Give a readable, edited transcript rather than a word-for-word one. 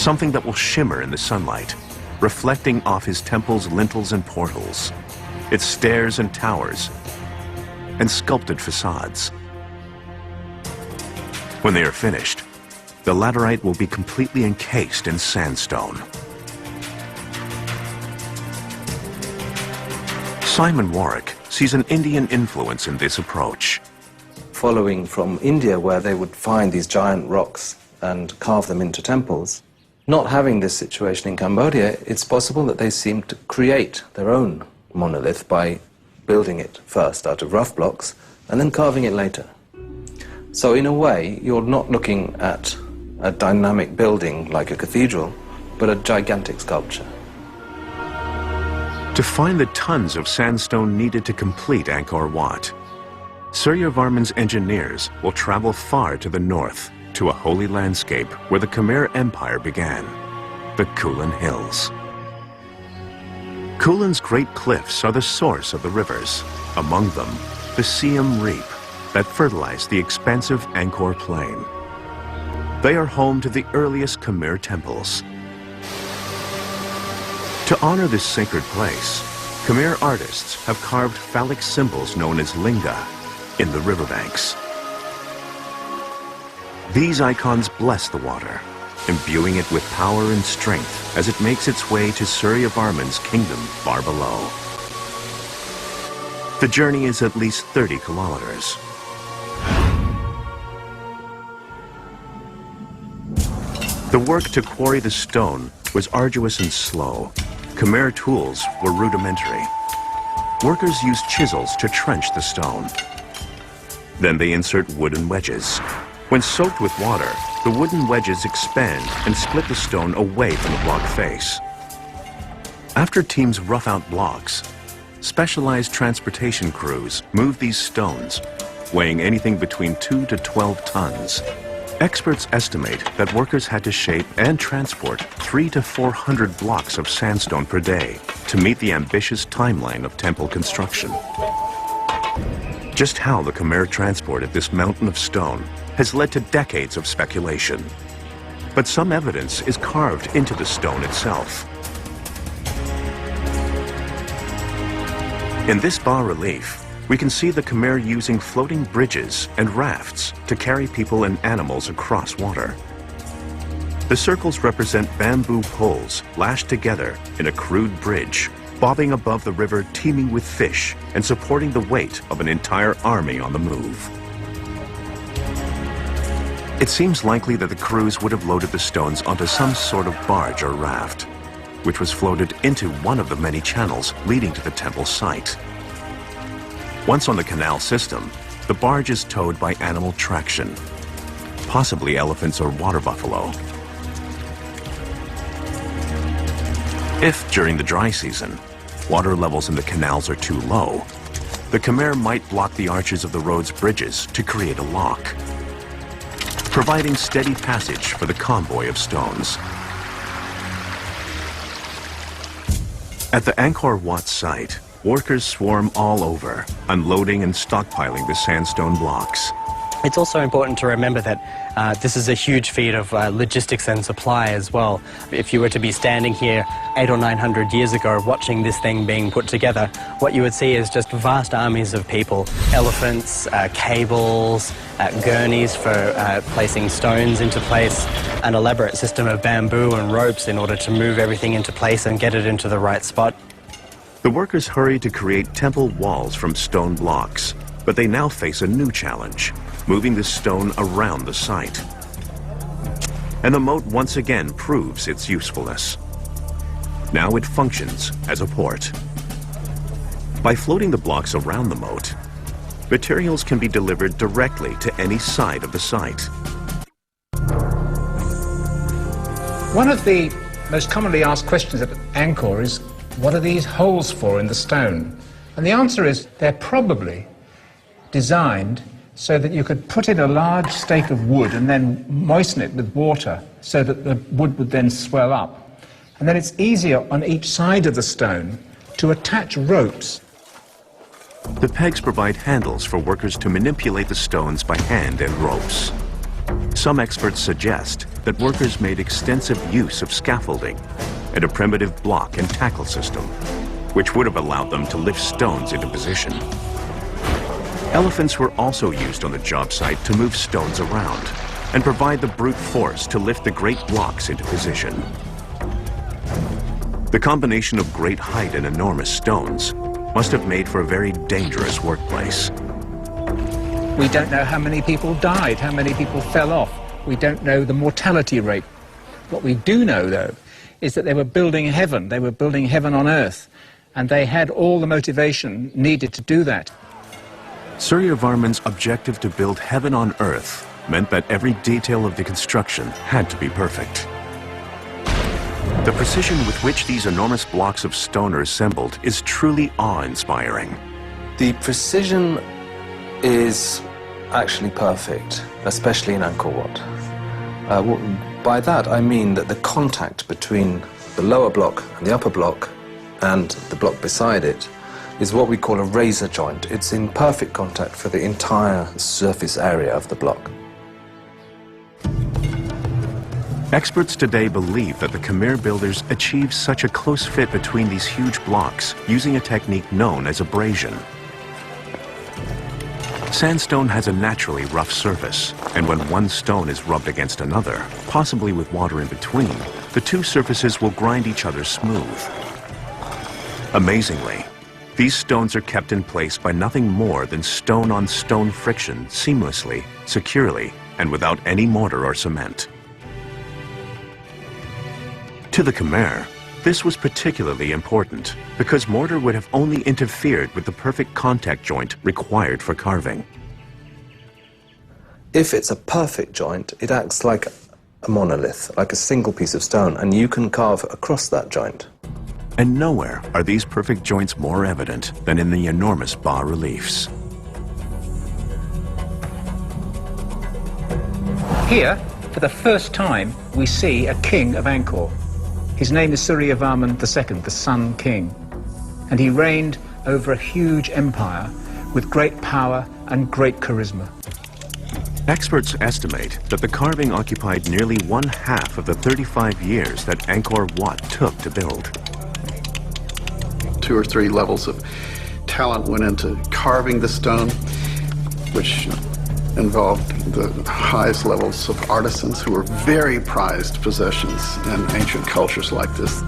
something that will shimmer in the sunlight, reflecting off his temple's lintels and portals, its stairs and towers, and sculpted facades. When they are finished, the laterite will be completely encased in sandstone. Simon Warwick sees an Indian influence in this approach. Following from India, where they would find these giant rocks and carve them into temples, not having this situation in Cambodia, it's possible that they seem to create their own monolith by building it first out of rough blocks and then carving it later. So in a way, you're not looking at a dynamic building like a cathedral, but a gigantic sculpture. To find the tons of sandstone needed to complete Angkor Wat, Suryavarman's engineers will travel far to the north to a holy landscape where the Khmer Empire began, the Kulin Hills. Kulin's great cliffs are the source of the rivers, among them the Siam Reap that fertilize the expansive Angkor Plain. They are home to the earliest Khmer temples. To honor this sacred place, Khmer artists have carved phallic symbols known as linga in the riverbanks. These icons bless the water, imbuing it with power and strength as it makes its way to Suryavarman's kingdom far below. The journey is at least 30 kilometers. The work to quarry the stone was arduous and slow. Khmer tools were rudimentary. Workers used chisels to trench the stone. Then they insert wooden wedges. When soaked with water, the wooden wedges expand and split the stone away from the block face. After teams rough out blocks, specialized transportation crews move these stones, weighing anything between 2 to 12 tons. Experts estimate that workers had to shape and transport 300 to 400 blocks of sandstone per day to meet the ambitious timeline of temple construction. Just how the Khmer transported this mountain of stone has led to decades of speculation. But some evidence is carved into the stone itself. In this bas-relief, we can see the Khmer using floating bridges and rafts to carry people and animals across water. The circles represent bamboo poles lashed together in a crude bridge, bobbing above the river teeming with fish and supporting the weight of an entire army on the move. It seems likely that the crews would have loaded the stones onto some sort of barge or raft, which was floated into one of the many channels leading to the temple site. Once on the canal system, the barge is towed by animal traction, possibly elephants or water buffalo. If, during the dry season, water levels in the canals are too low, the Khmer might block the arches of the road's bridges to create a lock, providing steady passage for the convoy of stones. At the Angkor Wat site, workers swarm all over, unloading and stockpiling the sandstone blocks. It's also important to remember that this is a huge feat of logistics and supply as well. If you were to be standing here 800 or 900 years ago watching this thing being put together, what you would see is just vast armies of people, elephants, cables, gurneys for placing stones into place, an elaborate system of bamboo and ropes in order to move everything into place and get it into the right spot. The workers hurry to create temple walls from stone blocks, but they now face a new challenge, moving the stone around the site. And the moat once again proves its usefulness. Now it functions as a port. By floating the blocks around the moat, materials can be delivered directly to any side of the site. One of the most commonly asked questions at Angkor is, what are these holes for in the stone? And the answer is, they're probably designed so that you could put in a large stake of wood and then moisten it with water so that the wood would then swell up. And then it's easier on each side of the stone to attach ropes. The pegs provide handles for workers to manipulate the stones by hand and ropes. Some experts suggest that workers made extensive use of scaffolding and a primitive block and tackle system, which would have allowed them to lift stones into position. Elephants were also used on the job site to move stones around and provide the brute force to lift the great blocks into position. The combination of great height and enormous stones must have made for a very dangerous workplace. We don't know how many people died, how many people fell off. We don't know the mortality rate. What we do know, though, is that they were building heaven. They were building heaven on earth, and they had all the motivation needed to do that. Surya Varman's objective to build heaven on earth meant that every detail of the construction had to be perfect. The precision with which these enormous blocks of stone are assembled is truly awe-inspiring. The precision is actually perfect, especially in Angkor Wat. By that I mean that the contact between the lower block and the upper block and the block beside it is what we call a razor joint. It's in perfect contact for the entire surface area of the block. Experts today believe that the Khmer builders achieved such a close fit between these huge blocks using a technique known as abrasion. Sandstone has a naturally rough surface, and when one stone is rubbed against another, possibly with water in between, the two surfaces will grind each other smooth. Amazingly, these stones are kept in place by nothing more than stone-on-stone friction seamlessly, securely, and without any mortar or cement. To the Khmer, this was particularly important because mortar would have only interfered with the perfect contact joint required for carving. If it's a perfect joint, it acts like a monolith, like a single piece of stone, and you can carve across that joint. And nowhere are these perfect joints more evident than in the enormous bas-reliefs. Here, for the first time, we see a king of Angkor. His name is Surya Varman II, the Sun King, and he reigned over a huge empire with great power and great charisma. Experts estimate that the carving occupied nearly 1/2 of the 35 years that Angkor Wat took to build. 2 or 3 levels of talent went into carving the stone, which involved the highest levels of artisans who were very prized possessions in ancient cultures like this.